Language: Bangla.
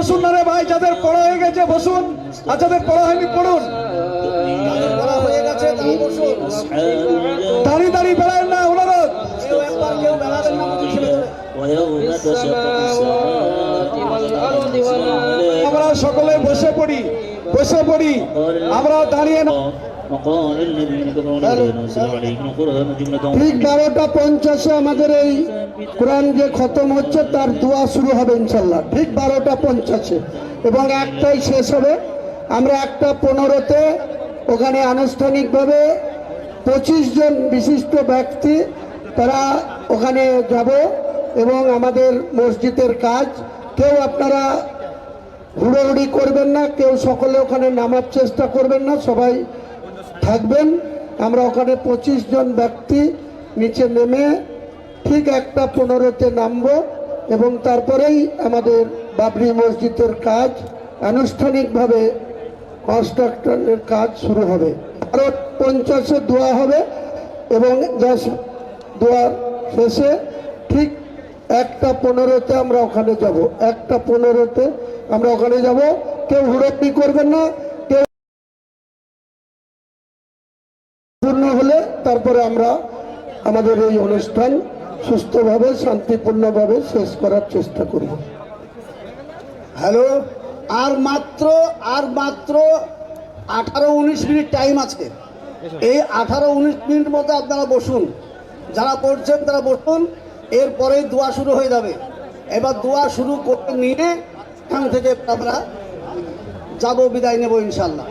বসুন না রে ভাই, যাদের পড়া হয়ে গেছে বসুন, আর যাদের পড়া হয়নি পড়ুন। দাঁড়িয়ে দাঁড়িয়ে বেড়ায় না, অনুরোধ। আমরা সকলে বসে পড়ি, বসে পড়ি, আমরা দাঁড়িয়ে না। ঠিক 12:50 আমাদের এই কোরআন যে খতম হচ্ছে তার দোয়া শুরু হবে ইনশাল্লাহ, ঠিক 12:50 এবং 1টায় শেষ হবে। আমরা 1:15-তে ওখানে আনুষ্ঠানিকভাবে 25 জন বিশিষ্ট ব্যক্তি তারা ওখানে যাব এবং আমাদের মসজিদের কাজ, কেউ আপনারা হুড়োহুড়ি করবেন না, কেউ সকলে ওখানে নামার চেষ্টা করবেন না, সবাই থাকবেন। আমরা ওখানে 25 জন ব্যক্তি নিচে নেমে ঠিক 1:15-তে নামবো এবং তারপরেই আমাদের বাবরি মসজিদের কাজ আনুষ্ঠানিকভাবে কনস্ট্রাকশনের কাজ শুরু হবে। আরও 50-এ দোয়া হবে এবং দোয়ার শেষে ঠিক 1:15-তে আমরা ওখানে যাব। 1:15-তে আমরা ওখানে যাব, কেউ হুড়োহুড়ি করবেন না। কেউ পূর্ণ হলে তারপরে আমরা আমাদের এই অনুষ্ঠান সুস্থভাবে শান্তিপূর্ণভাবে শেষ করার চেষ্টা করব। হ্যালো, আর মাত্র 18-19 মিনিট টাইম আছে। এই 18-19 মিনিট মধ্যে আপনারা বসুন, যারা পড়ছেন তারা বসুন, এরপরেই দোয়া শুরু হয়ে যাবে। এবার দোয়া শুরু করে নিয়ে এখান থেকে আমরা যাব, বিদায় নেব ইনশাল্লাহ।